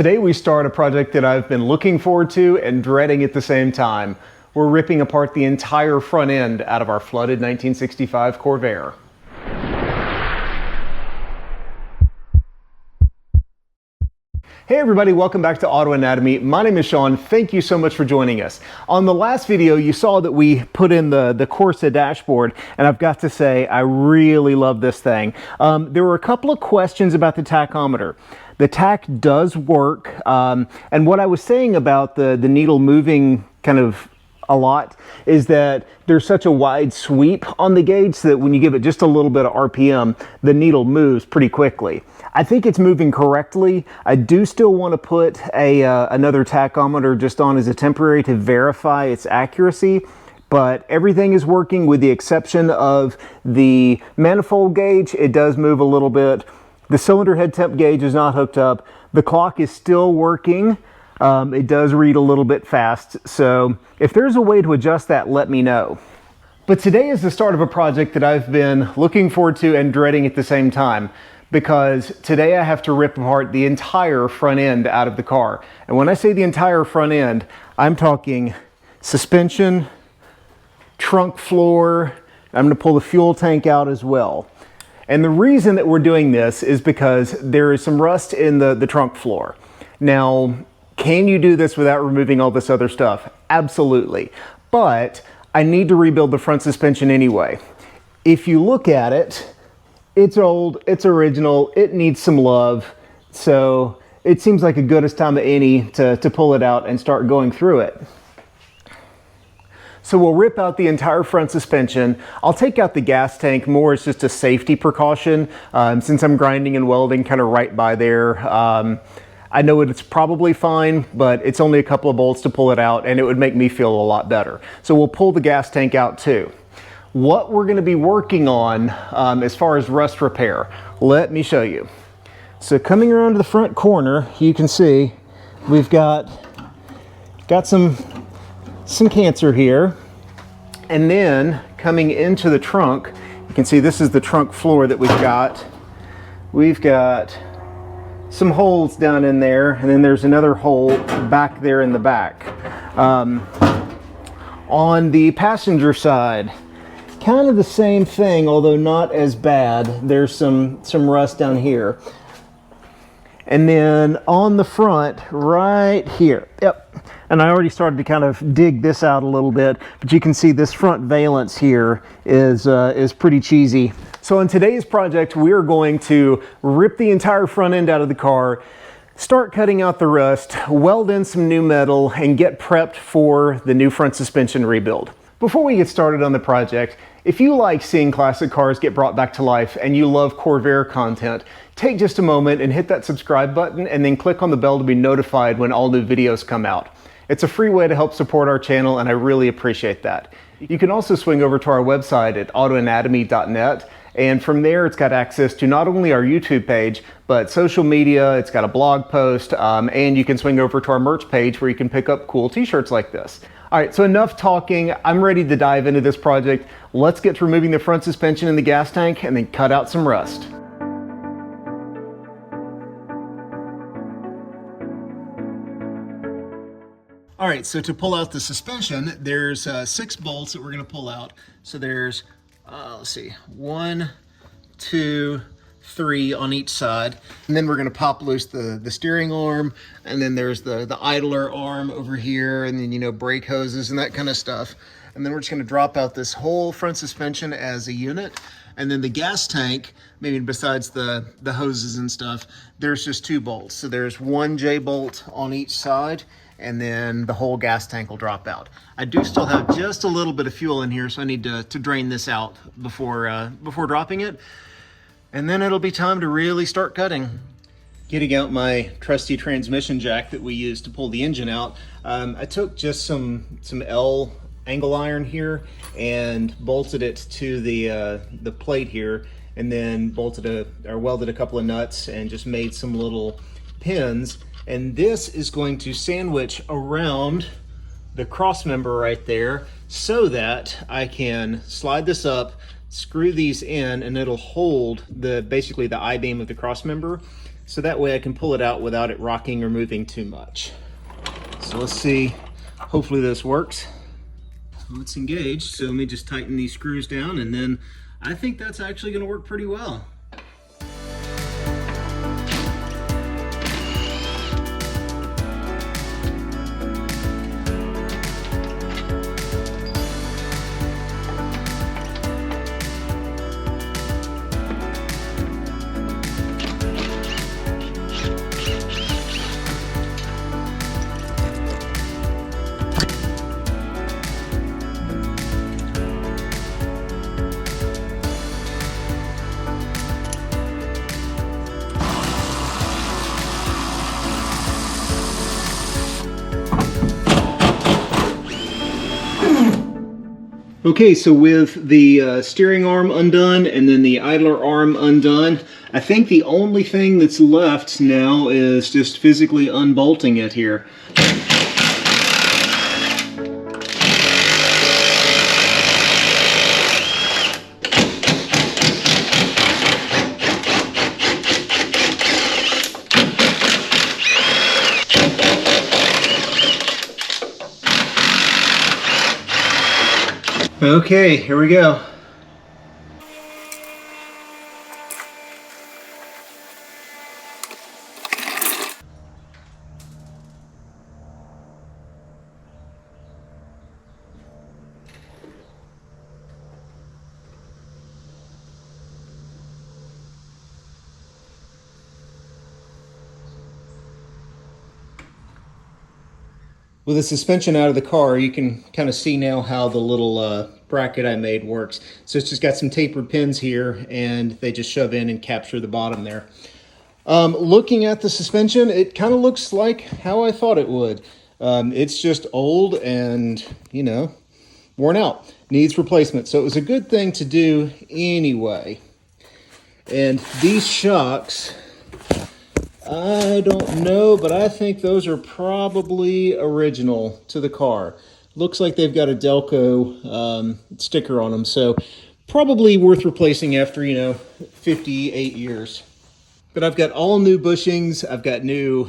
Today we start a project that I've been looking forward to and dreading at the same time. We're ripping apart the entire front end out of our flooded 1965 Corvair. Hey everybody, welcome back to Auto Anatomy. My name is Sean. Thank you so much for joining us. On the last video, you saw that we put in the Corsa dashboard, and I've got to say, I really love this thing. There were a couple of questions about the tachometer. The tach does work, and what I was saying about the needle moving kind of a lot is that there's such a wide sweep on the gauge so that when you give it just a little bit of RPM, the needle moves pretty quickly. I think it's moving correctly. I do still want to put another tachometer just on as a temporary to verify its accuracy, but everything is working with the exception of the manifold gauge. It does move a little bit. The cylinder head temp gauge is not hooked up. The clock is still working. It does read a little bit fast, so if there's a way to adjust that, let me know. But today is the start of a project that I've been looking forward to and dreading at the same time, because today I have to rip apart the entire front end out of the car. And when I say the entire front end, I'm talking suspension, trunk floor. I'm going to pull the fuel tank out as well. And the reason that we're doing this is because there is some rust in the trunk floor. Now, can you do this without removing all this other stuff? Absolutely. But I need to rebuild the front suspension anyway. If you look at it, it's old, it's original, it needs some love. So it seems like a goodest time of any to pull it out and start going through it. So we'll rip out the entire front suspension. I'll take out the gas tank more as just a safety precaution. Since I'm grinding and welding kind of right by there, I know it's probably fine, but it's only a couple of bolts to pull it out and it would make me feel a lot better. So we'll pull the gas tank out too. What we're going to be working on as far as rust repair, let me show you. So coming around to the front corner, you can see we've got some cancer here. And then coming into the trunk, you can see this is the trunk floor that we've got. We've got some holes down in there, and then there's another hole back there in the back. On the passenger side, kind of the same thing, although not as bad. There's some rust down here. And then on the front, right here, yep. And I already started to kind of dig this out a little bit, but you can see this front valance here is pretty cheesy. So in today's project, we're going to rip the entire front end out of the car, start cutting out the rust, weld in some new metal, and get prepped for the new front suspension rebuild. Before we get started on the project, if you like seeing classic cars get brought back to life and you love Corvair content, take just a moment and hit that subscribe button and then click on the bell to be notified when all new videos come out. It's a free way to help support our channel and I really appreciate that. You can also swing over to our website at autoanatomy.net, and from there it's got access to not only our YouTube page, but social media, it's got a blog post, and you can swing over to our merch page where you can pick up cool t-shirts like this. All right, so enough talking. I'm ready to dive into this project. Let's get to removing the front suspension and the gas tank and then cut out some rust. All right, so to pull out the suspension, there's 6 bolts that we're gonna pull out. So there's, let's see, 1, 2, 3 on each side. And then we're gonna pop loose the steering arm, and then there's the idler arm over here, and then, you know, brake hoses and that kind of stuff. And then we're just gonna drop out this whole front suspension as a unit. And then the gas tank, maybe besides the hoses and stuff, there's just 2 bolts. So there's 1 J-bolt on each side, and then the whole gas tank will drop out. I do still have just a little bit of fuel in here, so I need to drain this out before dropping it. And then it'll be time to really start cutting. Getting out my trusty transmission jack that we use to pull the engine out, I took just some L angle iron here and bolted it to the plate here, and then welded a couple of nuts and just made some little pins. And this is going to sandwich around the cross member right there so that I can slide this up, screw these in, and it'll hold basically the I-beam of the cross member. so that way I can pull it out without it rocking or moving too much. So let's see, hopefully this works. Well, it's engaged, so let me just tighten these screws down, and then I think that's actually going to work pretty well. Okay, so with the steering arm undone and then the idler arm undone, I think the only thing that's left now is just physically unbolting it here. Okay, here we go. With the suspension out of the car, you can kind of see now how the little bracket I made works. So it's just got some tapered pins here, and they just shove in and capture the bottom there. Looking at the suspension, it kind of looks like how I thought it would. It's just old and, you know, worn out. Needs replacement. So it was a good thing to do anyway. And these shocks, I don't know, but I think those are probably original to the car. Looks like they've got a Delco sticker on them, so probably worth replacing after, 58 years. But I've got all new bushings, I've got new,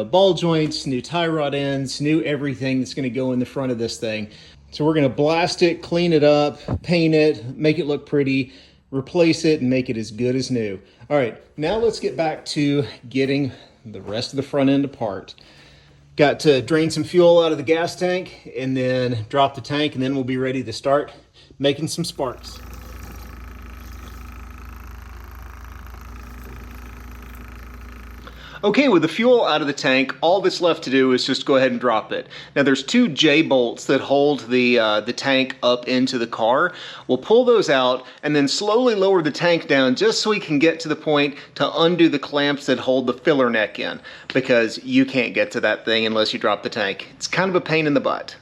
ball joints, new tie rod ends, new everything that's gonna go in the front of this thing. So we're gonna blast it, clean it up, paint it, make it look pretty, replace it, and make it as good as new. All right, now let's get back to getting the rest of the front end apart. Got to drain some fuel out of the gas tank and then drop the tank, and then we'll be ready to start making some sparks. Okay, with the fuel out of the tank, all that's left to do is just go ahead and drop it. Now there's two J bolts that hold the tank up into the car. We'll pull those out and then slowly lower the tank down just so we can get to the point to undo the clamps that hold the filler neck in, because you can't get to that thing unless you drop the tank. It's kind of a pain in the butt.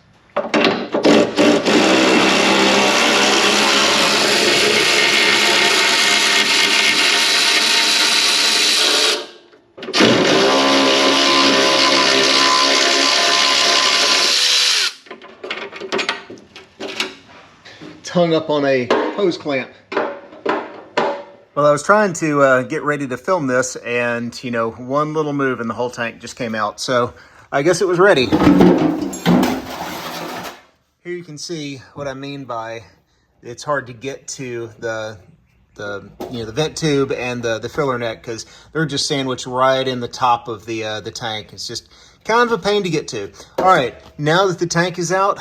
Hung up on a hose clamp. Well, I was trying to get ready to film this, and one little move and the whole tank just came out, so I guess it was ready. Here you can see what I mean by it's hard to get to the vent tube and the filler neck, because they're just sandwiched right in the top of the tank. It's just kind of a pain to get to. All right, now that the tank is out,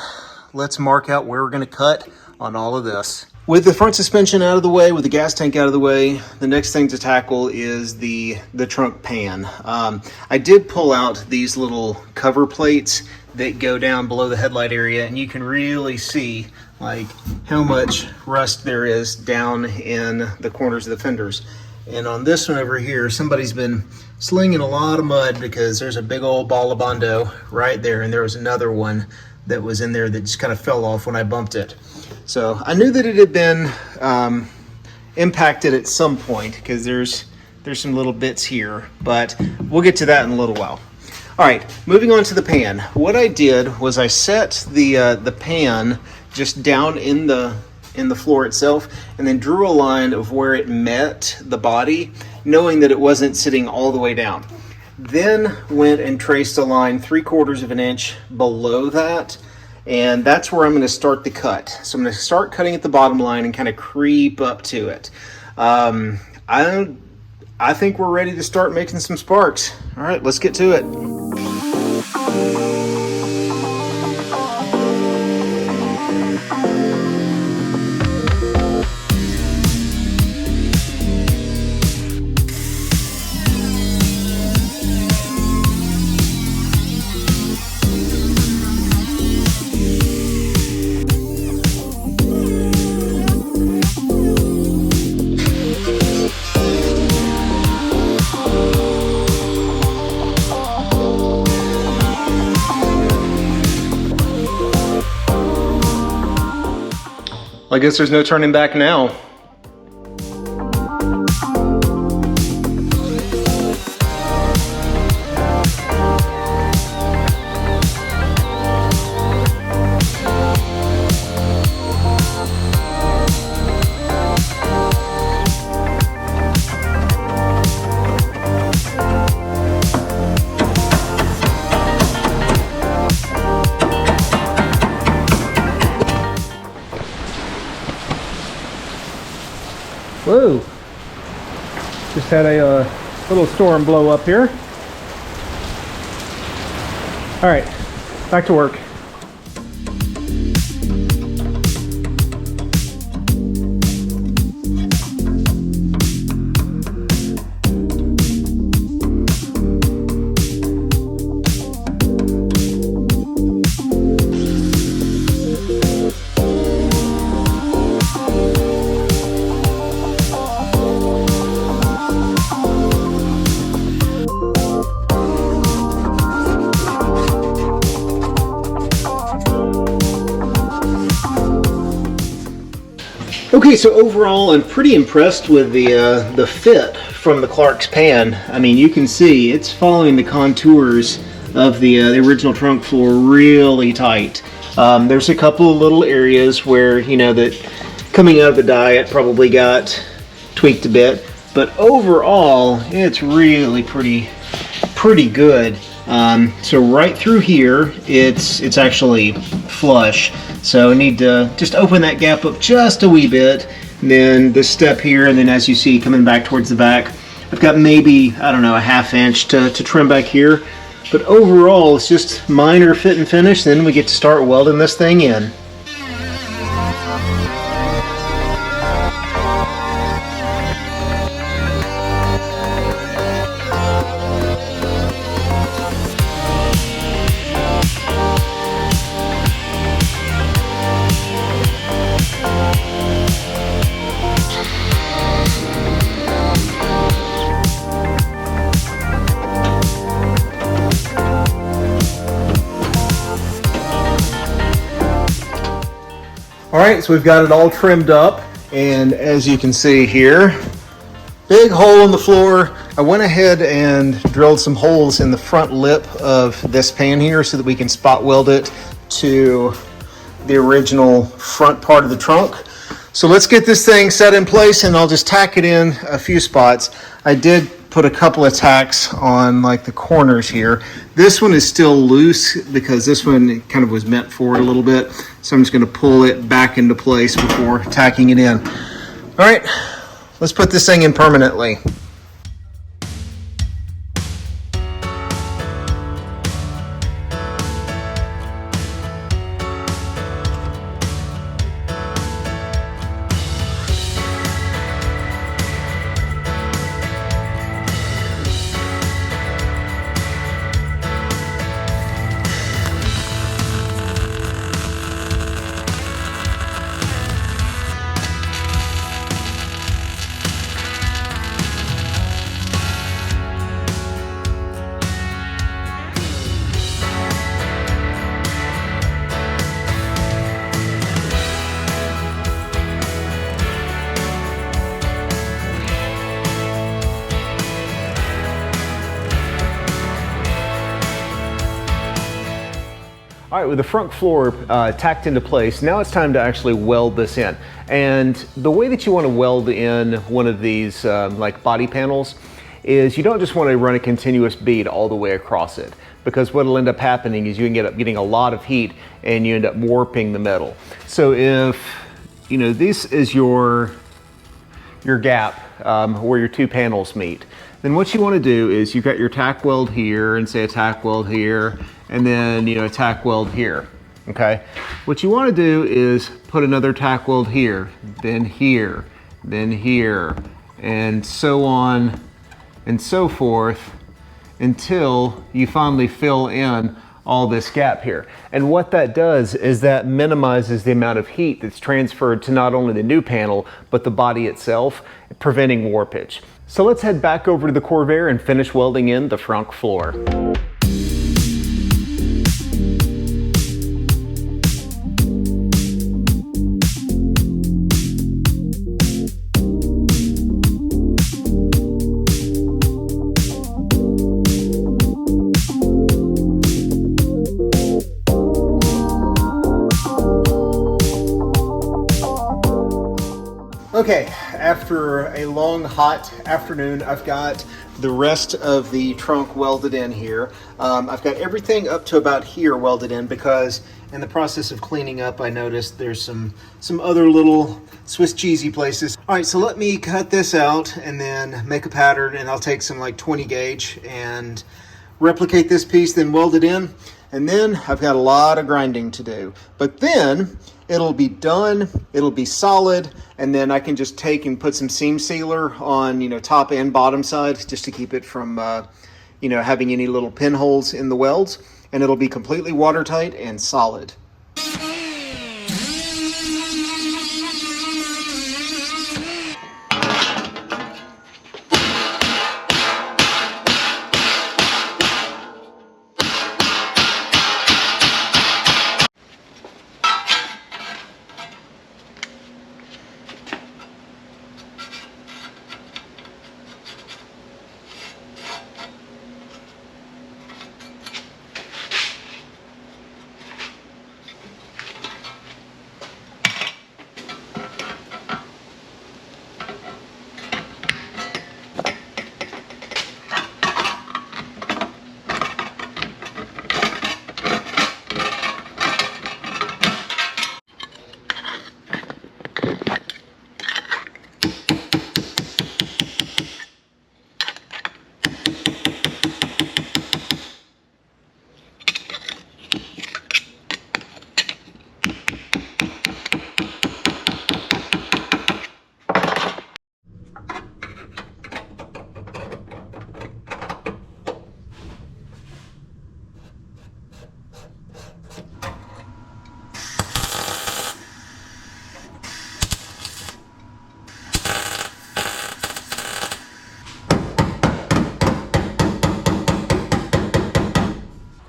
let's mark out where we're going to cut on all of this. With the front suspension out of the way, with the gas tank out of the way, the next thing to tackle is the trunk pan. I did pull out these little cover plates that go down below the headlight area, and you can really see like how much rust there is down in the corners of the fenders. And on this one over here, somebody's been slinging a lot of mud because there's a big old ball of Bondo right there, and there was another one that was in there that just kind of fell off when I bumped it. So I knew that it had been impacted at some point, because there's some little bits here, but we'll get to that in a little while. All right, moving on to the pan. What I did was I set the pan just down in the floor itself, and then drew a line of where it met the body, knowing that it wasn't sitting all the way down. Then went and traced a line 3/4 of an inch below that, and that's where I'm going to start the cut. So I'm going to start cutting at the bottom line and kind of creep up to it. I think we're ready to start making some sparks. All right, let's get to it. I guess there's no turning back now. Whoa, just had a little storm blow up here. All right, back to work. Okay, so overall I'm pretty impressed with the fit from the Clark's pan. I mean, you can see it's following the contours of the original trunk floor really tight. There's a couple of little areas where, you know, that coming out of the die it probably got tweaked a bit, but overall it's really pretty good. So right through here it's actually flush, so I need to just open that gap up just a wee bit, and then this step here, and then as you see coming back towards the back I've got maybe, I don't know, a 1/2 inch to trim back here, but overall it's just minor fit and finish. Then we get to start welding this thing in. All right, so we've got it all trimmed up, and as you can see here, big hole in the floor. I went ahead and drilled some holes in the front lip of this pan here so that we can spot weld it to the original front part of the trunk. So let's get this thing set in place, and I'll just tack it in a few spots. I did put a couple of tacks on like the corners here. This one is still loose because this one kind of was meant forward a little bit. So I'm just going to pull it back into place before tacking it in. All right, let's put this thing in permanently. All right, with the front floor tacked into place, now it's time to actually weld this in. And the way that you want to weld in one of these like body panels is you don't just want to run a continuous bead all the way across it, because what'll end up happening is you can end up getting a lot of heat and you end up warping the metal. So if, you know, this is your gap where your two panels meet, then what you want to do is you've got your tack weld here, and say a tack weld here, and then, you know, a tack weld here. Okay, what you want to do is put another tack weld here, then here, then here, and so on and so forth until you finally fill in all this gap here. And what that does is that minimizes the amount of heat that's transferred to not only the new panel, but the body itself, preventing warpage. So let's head back over to the Corvair and finish welding in the front floor. Okay, after a long, hot afternoon, I've got the rest of the trunk welded in here. I've got everything up to about here welded in because in the process of cleaning up, I noticed there's some other little Swiss cheesy places. All right, so let me cut this out and then make a pattern, and I'll take some like 20 gauge and replicate this piece, then weld it in. And then I've got a lot of grinding to do, but then it'll be done, it'll be solid, and then I can just take and put some seam sealer on, you know, top and bottom side just to keep it from, you know, having any little pinholes in the welds, and it'll be completely watertight and solid.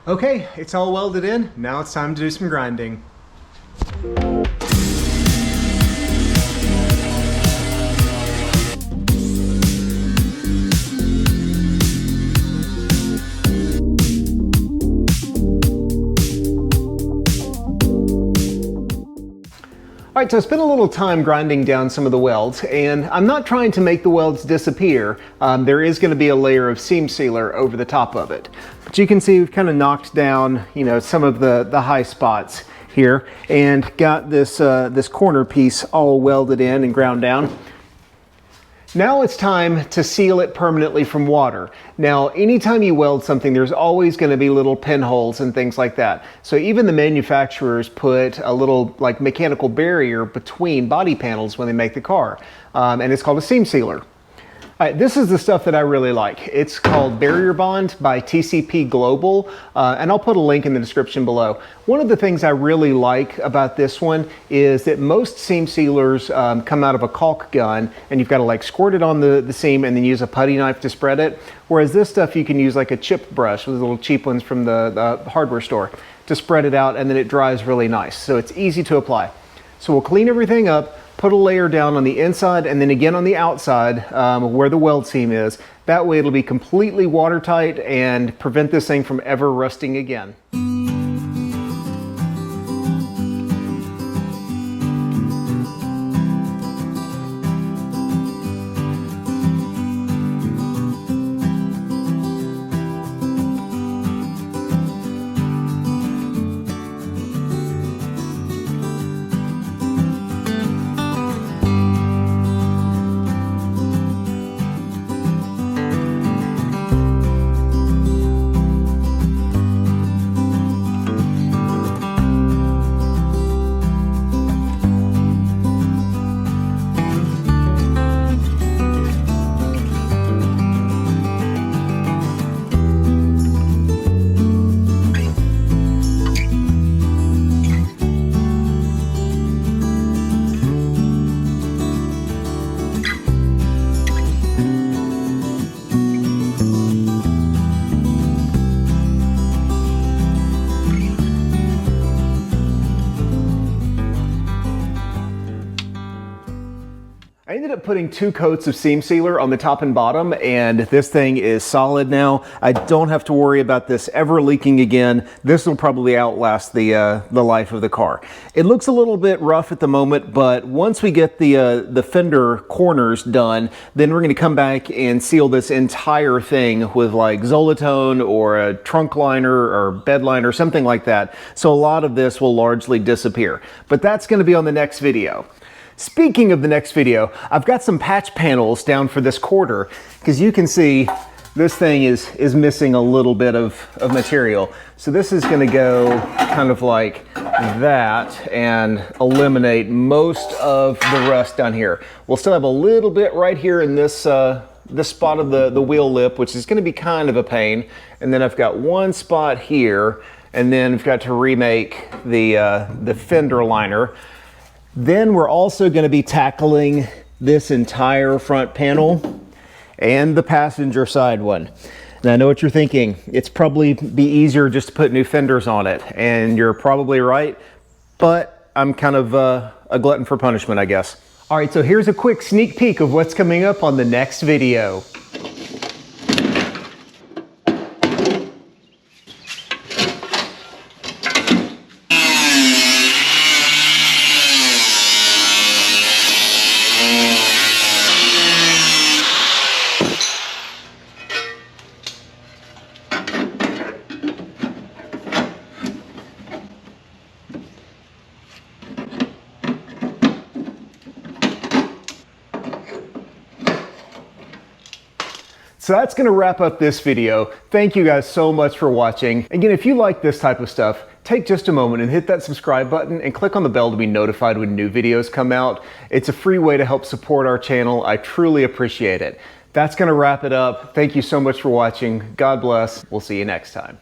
Okay, it's all welded in. Now it's time to do some grinding. All right, so I spent a little time grinding down some of the welds, and I'm not trying to make the welds disappear. There is going to be a layer of seam sealer over the top of it. But you can see we've kind of knocked down, you know, some of the high spots here, and got this, this corner piece all welded in and ground down. Now it's time to seal it permanently from water. Now, anytime you weld something, there's always going to be little pinholes and things like that. So even the manufacturers put a little like mechanical barrier between body panels when they make the car. And it's called a seam sealer. All right, this is the stuff that I really like. It's called Barrier Bond by TCP Global, and I'll put a link in the description below. One of the things I really like about this one is that most seam sealers come out of a caulk gun, and you've got to like squirt it on the seam and then use a putty knife to spread it. Whereas this stuff you can use like a chip brush, with the little cheap ones from the hardware store, to spread it out, and then it dries really nice. So it's easy to apply. So we'll clean everything up, put a layer down on the inside and then again on the outside where the weld seam is. That way it'll be completely watertight and prevent this thing from ever rusting again. ended up putting 2 coats of seam sealer on the top and bottom, and this thing is solid now. I don't have to worry about this ever leaking again. This will probably outlast the life of the car. It looks a little bit rough at the moment, but once we get the fender corners done, then we're going to come back and seal this entire thing with like Zolatone or a trunk liner or bed liner, something like that. So a lot of this will largely disappear. But that's going to be on the next video. Speaking of the next video, I've got some patch panels down for this quarter, because you can see this thing is missing a little bit of material. So this is going to go kind of like that and eliminate most of the rust down here. We'll still have a little bit right here in this spot of the wheel lip, which is going to be kind of a pain. And then I've got one spot here, and then I've got to remake the fender liner. Then we're also going to be tackling this entire front panel and the passenger side one. And I know what you're thinking. It's probably be easier just to put new fenders on it. And you're probably right, but I'm kind of a glutton for punishment, I guess. All right, so here's a quick sneak peek of what's coming up on the next video. So that's going to wrap up this video. Thank you guys so much for watching. Again, if you like this type of stuff, take just a moment and hit that subscribe button and click on the bell to be notified when new videos come out. It's a free way to help support our channel. I truly appreciate it. That's going to wrap it up. Thank you so much for watching. God bless. We'll see you next time.